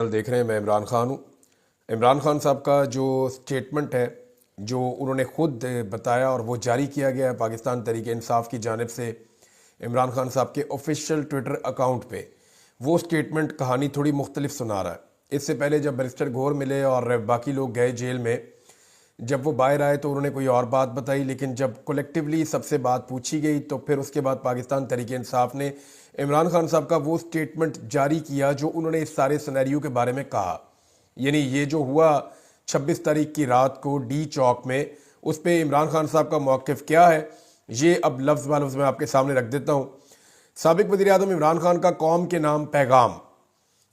دیکھ رہے ہیں، میں عمران خان ہوں۔ عمران خان صاحب کا جو سٹیٹمنٹ ہے، جو انہوں نے خود بتایا اور وہ جاری کیا گیا ہے پاکستان تحریک انصاف کی جانب سے عمران خان صاحب کے آفیشیل ٹویٹر اکاؤنٹ پہ، وہ سٹیٹمنٹ کہانی تھوڑی مختلف سنا رہا ہے۔ اس سے پہلے جب بیرسٹر گور ملے اور باقی لوگ گئے جیل میں، جب وہ باہر آئے تو انہوں نے کوئی اور بات بتائی، لیکن جب کولیکٹیولی سب سے بات پوچھی گئی تو پھر اس کے بعد پاکستان تحریک انصاف نے عمران خان صاحب کا وہ سٹیٹمنٹ جاری کیا جو انہوں نے اس سارے سینیریو کے بارے میں کہا۔ یعنی یہ جو ہوا 26 تاریخ کی رات کو ڈی چوک میں، اس پہ عمران خان صاحب کا موقف کیا ہے، یہ اب لفظ بہ لفظ میں آپ کے سامنے رکھ دیتا ہوں۔ سابق وزیر اعظم عمران خان کا قوم کے نام پیغام: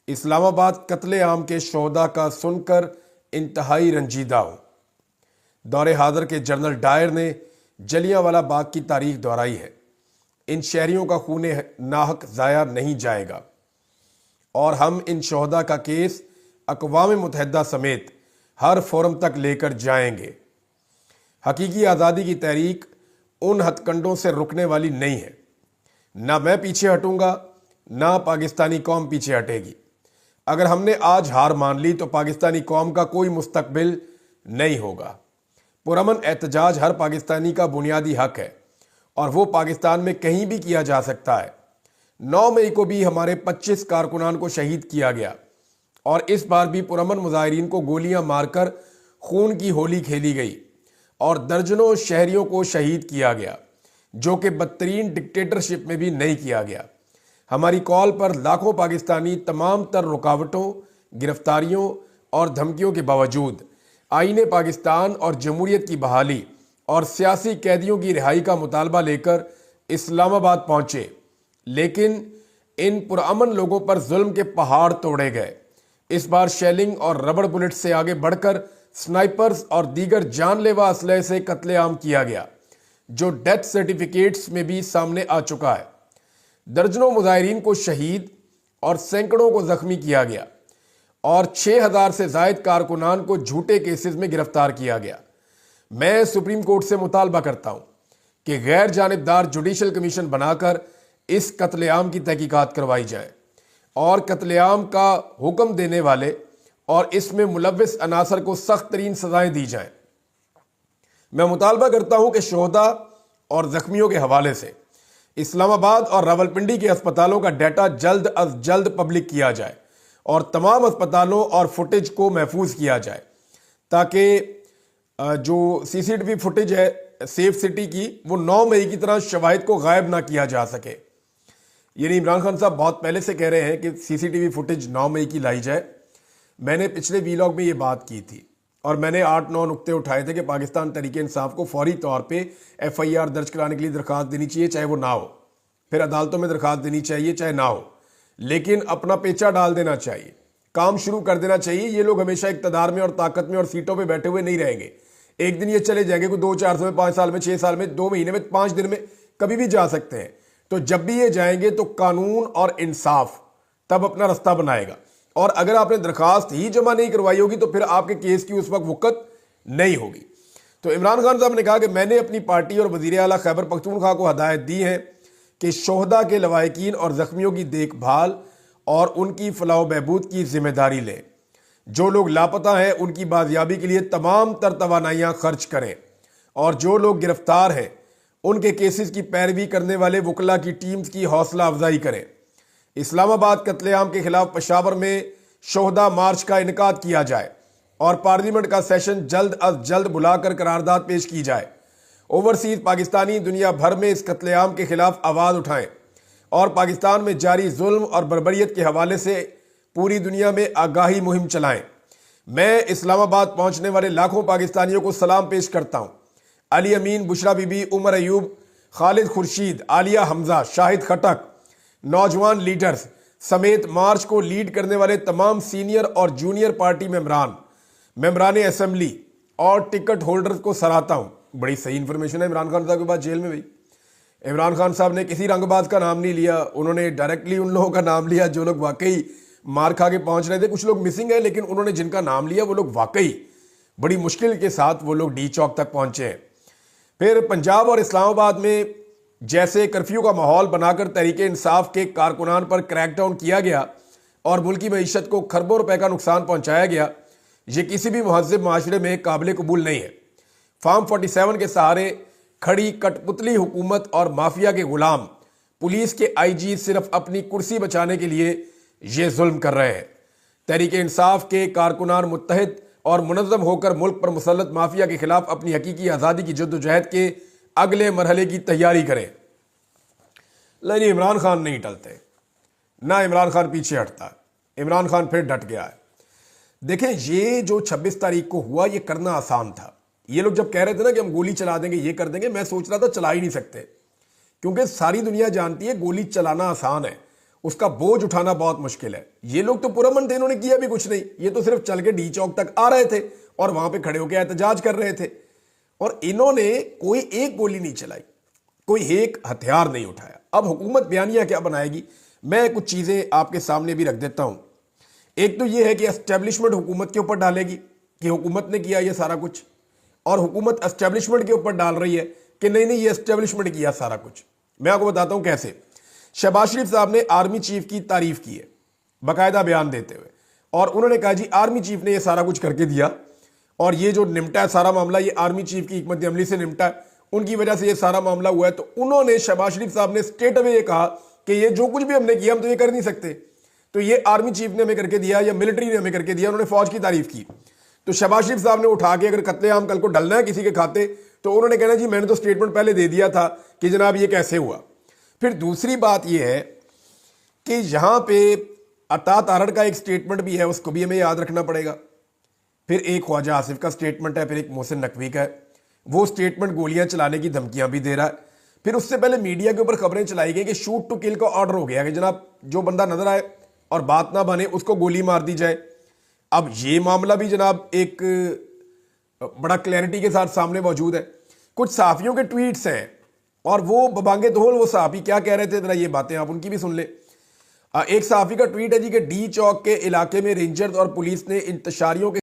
اسلام آباد قتل عام کے شہداء کا سن کر انتہائی رنجیدہ ہوں۔ دور حاضر کے جنرل ڈائر نے جلیانوالہ باغ کی تاریخ دہرائی ہے۔ ان شہریوں کا خون ناحق ضائع نہیں جائے گا اور ہم ان شہداء کا کیس اقوام متحدہ سمیت ہر فورم تک لے کر جائیں گے۔ حقیقی آزادی کی تحریک ان ہتھ کنڈوں سے رکنے والی نہیں ہے۔ نہ میں پیچھے ہٹوں گا، نہ پاکستانی قوم پیچھے ہٹے گی۔ اگر ہم نے آج ہار مان لی تو پاکستانی قوم کا کوئی مستقبل نہیں ہوگا۔ پرامن احتجاج ہر پاکستانی کا بنیادی حق ہے اور وہ پاکستان میں کہیں بھی کیا جا سکتا ہے۔ 9 مئی کو بھی ہمارے 25 کارکنان کو شہید کیا گیا اور اس بار بھی پرامن مظاہرین کو گولیاں مار کر خون کی ہولی کھیلی گئی اور درجنوں شہریوں کو شہید کیا گیا، جو کہ بدترین ڈکٹیٹرشپ میں بھی نہیں کیا گیا۔ ہماری کال پر لاکھوں پاکستانی تمام تر رکاوٹوں، گرفتاریوں اور دھمکیوں کے باوجود آئین پاکستان اور جمہوریت کی بحالی اور سیاسی قیدیوں کی رہائی کا مطالبہ لے کر اسلام آباد پہنچے، لیکن ان پرامن لوگوں پر ظلم کے پہاڑ توڑے گئے۔ اس بار شیلنگ اور ربڑ بلٹ سے آگے بڑھ کر سنائپرز اور دیگر جان لیوا اسلحے سے قتل عام کیا گیا، جو ڈیتھ سرٹیفکیٹس میں بھی سامنے آ چکا ہے۔ درجنوں مظاہرین کو شہید اور سینکڑوں کو زخمی کیا گیا اور 6000 سے زائد کارکنان کو جھوٹے کیسز میں گرفتار کیا گیا۔ میں سپریم کورٹ سے مطالبہ کرتا ہوں کہ غیر جانبدار جوڈیشل کمیشن بنا کر اس قتل عام کی تحقیقات کروائی جائے اور قتل عام کا حکم دینے والے اور اس میں ملوث عناصر کو سخت ترین سزائیں دی جائیں۔ میں مطالبہ کرتا ہوں کہ شہداء اور زخمیوں کے حوالے سے اسلام آباد اور راولپنڈی کے اسپتالوں کا ڈیٹا جلد از جلد پبلک کیا جائے اور تمام اسپتالوں اور فوٹیج کو محفوظ کیا جائے، تاکہ جو سی سی ٹی وی فوٹیج ہے سیف سٹی کی، وہ 9 مئی کی طرح شواہد کو غائب نہ کیا جا سکے۔ یعنی عمران خان صاحب بہت پہلے سے کہہ رہے ہیں کہ سی سی ٹی وی فوٹیج 9 مئی کی لائی جائے۔ میں نے پچھلے ویلاگ میں یہ بات کی تھی اور میں نے 8-9 نقطے اٹھائے تھے کہ پاکستان تحریک انصاف کو فوری طور پہ ایف آئی آر درج کرانے کے لیے درخواست دینی چاہیے، چاہے وہ نہ ہو، پھر عدالتوں میں درخواست دینی چاہیے چاہے نہ ہو، لیکن اپنا پیچا ڈال دینا چاہیے، کام شروع کر دینا چاہیے۔ یہ لوگ ہمیشہ اقتدار میں اور طاقت میں اور سیٹوں پہ بیٹھے ہوئے نہیں رہیں گے۔ ایک دن یہ چلے جائیں گے، کوئی 2-4 سال میں، 5 سال میں، 6 سال میں، 2 مہینے میں، 5 دن میں، کبھی بھی جا سکتے ہیں۔ تو جب بھی یہ جائیں گے تو قانون اور انصاف تب اپنا رستہ بنائے گا، اور اگر آپ نے درخواست ہی جمع نہیں کروائی ہوگی تو پھر آپ کے کیس کی اس وقت وقت نہیں ہوگی۔ تو عمران خان صاحب نے کہا کہ میں نے اپنی پارٹی اور وزیر اعلیٰ خیبر پختونخوا کو ہدایت دی ہے کہ شہداء کے لواحقین اور زخمیوں کی دیکھ بھال اور ان کی فلاح و بہبود کی ذمہ داری لیں۔ جو لوگ لاپتہ ہیں ان کی بازیابی کے لیے تمام تر توانائیاں خرچ کریں، اور جو لوگ گرفتار ہیں ان کے کیسز کی پیروی کرنے والے وکلاء کی ٹیمز کی حوصلہ افزائی کریں۔ اسلام آباد قتل عام کے خلاف پشاور میں شہداء مارچ کا انعقاد کیا جائے اور پارلیمنٹ کا سیشن جلد از جلد بلا کر قرارداد پیش کی جائے۔ اوورسیز پاکستانی دنیا بھر میں اس قتل عام کے خلاف آواز اٹھائیں اور پاکستان میں جاری ظلم اور بربریت کے حوالے سے پوری دنیا میں آگاہی مہم چلائیں۔ میں اسلام آباد پہنچنے والے لاکھوں پاکستانیوں کو سلام پیش کرتا ہوں۔ علی امین، بشرا بی بی، عمر ایوب، خالد خورشید، عالیہ حمزہ، شاہد خٹک، نوجوان لیڈرز سمیت مارچ کو لیڈ کرنے والے تمام سینئر اور جونیئر پارٹی ممبران اسمبلی اور ٹکٹ ہولڈرز کو سراہتا ہوں۔ بڑی صحیح انفارمیشن ہے عمران خان صاحب کے بعد جیل میں بھی۔ عمران خان صاحب نے کسی رنگ باز کا نام نہیں لیا، انہوں نے ڈائریکٹلی ان لوگوں کا نام لیا جو لوگ واقعی مار کھا کے پہنچ رہے تھے۔ کچھ لوگ مسنگ ہیں، لیکن انہوں نے جن کا نام لیا وہ لوگ واقعی بڑی مشکل کے ساتھ وہ لوگ ڈی چوک تک پہنچے ہیں۔ پھر پنجاب اور اسلام آباد میں جیسے کرفیو کا ماحول بنا کر تحریک انصاف کے کارکنان پر کریک ڈاؤن کیا گیا اور ملکی معیشت کو کھربوں روپے کا نقصان پہنچایا گیا، یہ کسی بھی مہذب معاشرے میں قابل قبول نہیں ہے۔ فارم 47 کے سہارے کھڑی کٹ پتلی حکومت اور مافیا کے غلام پولیس کے آئی جی صرف اپنی کرسی بچانے کے لیے یہ ظلم کر رہے ہیں۔ تحریک انصاف کے کارکنان متحد اور منظم ہو کر ملک پر مسلط مافیا کے خلاف اپنی حقیقی آزادی کی جدوجہد کے اگلے مرحلے کی تیاری کریں۔ لیکن عمران خان نہیں ٹلتے، نہ عمران خان پیچھے ہٹتا، عمران خان پھر ڈٹ گیا ہے۔ دیکھیں، یہ جو 26 تاریخ کو ہوا یہ کرنا آسان تھا۔ یہ لوگ جب کہہ رہے تھے نا کہ ہم گولی چلا دیں گے، یہ کر دیں گے، میں سوچ رہا تھا چلا ہی نہیں سکتے، کیونکہ ساری دنیا جانتی ہے گولی چلانا آسان ہے، اس کا بوجھ اٹھانا بہت مشکل ہے۔ یہ لوگ تو پرامن تھے، انہوں نے کیا بھی کچھ نہیں، یہ تو صرف چل کے ڈی چوک تک آ رہے تھے اور وہاں پہ کھڑے ہو کے احتجاج کر رہے تھے، اور انہوں نے کوئی ایک گولی نہیں چلائی، کوئی ایک ہتھیار نہیں اٹھایا۔ اب حکومت بیانیہ کیا بنائے گی، میں کچھ چیزیں آپ کے سامنے بھی رکھ دیتا ہوں۔ ایک تو یہ ہے کہ اسٹیبلشمنٹ حکومت کے اوپر ڈالے گی کہ حکومت نے کیا یہ سارا کچھ، اور حکومت اسٹیبلشمنٹ کے اوپر ڈال رہی ہے کہ نہیں یہ اسٹیبلشمنٹ کیا سارا کچھ۔ میں آپ کو بتاتا ہوں کیسے۔ شہباز شریف صاحب نے آرمی چیف کی تعریف کی ہے باقاعدہ بیان دیتے ہوئے، اور انہوں نے کہا جی آرمی چیف نے یہ سارا کچھ کر کے دیا، اور یہ جو نمٹا ہے سارا معاملہ یہ آرمی چیف کی حکمت عملی سے نمٹا ہے، ان کی وجہ سے یہ سارا معاملہ ہوا ہے۔ تو انہوں نے شہباز شریف صاحب نے اسٹریٹ اوے یہ کہا کہ یہ جو کچھ بھی ہم نے کیا ہم تو یہ کر نہیں سکتے، تو یہ آرمی چیف نے ہمیں کر کے دیا یا ملٹری نے ہمیں کر کے دیا۔ انہوں نے فوج کی تعریف کی، تو شہباز شریف صاحب نے اٹھا کے اگر قتل عام کل کو ڈلنا ہے کسی کے کھاتے تو انہوں نے کہنا جی میں نے تو اسٹیٹمنٹ پہلے دے دیا تھا کہ جناب یہ کیسے ہوا۔ پھر دوسری بات یہ ہے کہ یہاں پہ عطا تارڑ کا ایک اسٹیٹمنٹ بھی ہے، اس کو بھی ہمیں یاد رکھنا پڑے گا۔ پھر ایک خواجہ آصف کا اسٹیٹمنٹ ہے، پھر ایک محسن نقوی کا ہے، وہ اسٹیٹمنٹ گولیاں چلانے کی دھمکیاں بھی دے رہا ہے۔ پھر اس سے پہلے میڈیا کے اوپر خبریں چلائی گئی کہ شوٹ ٹو کل کا آرڈر ہو گیا کہ جناب جو بندہ نظر آئے اور بات نہ بنے اس کو گولی مار دی جائے۔ اب یہ معاملہ بھی جناب ایک بڑا کلیئرٹی کے ساتھ سامنے موجود ہے۔ کچھ صحافیوں کے ٹویٹس ہیں اور وہ ببانگے دہل وہ صحافی کیا کہہ رہے تھے، ذرا یہ باتیں آپ ان کی بھی سن لیں۔ ایک صحافی کا ٹویٹ ہے جی کہ ڈی چوک کے علاقے میں رینجرز اور پولیس نے انتشاریوں کے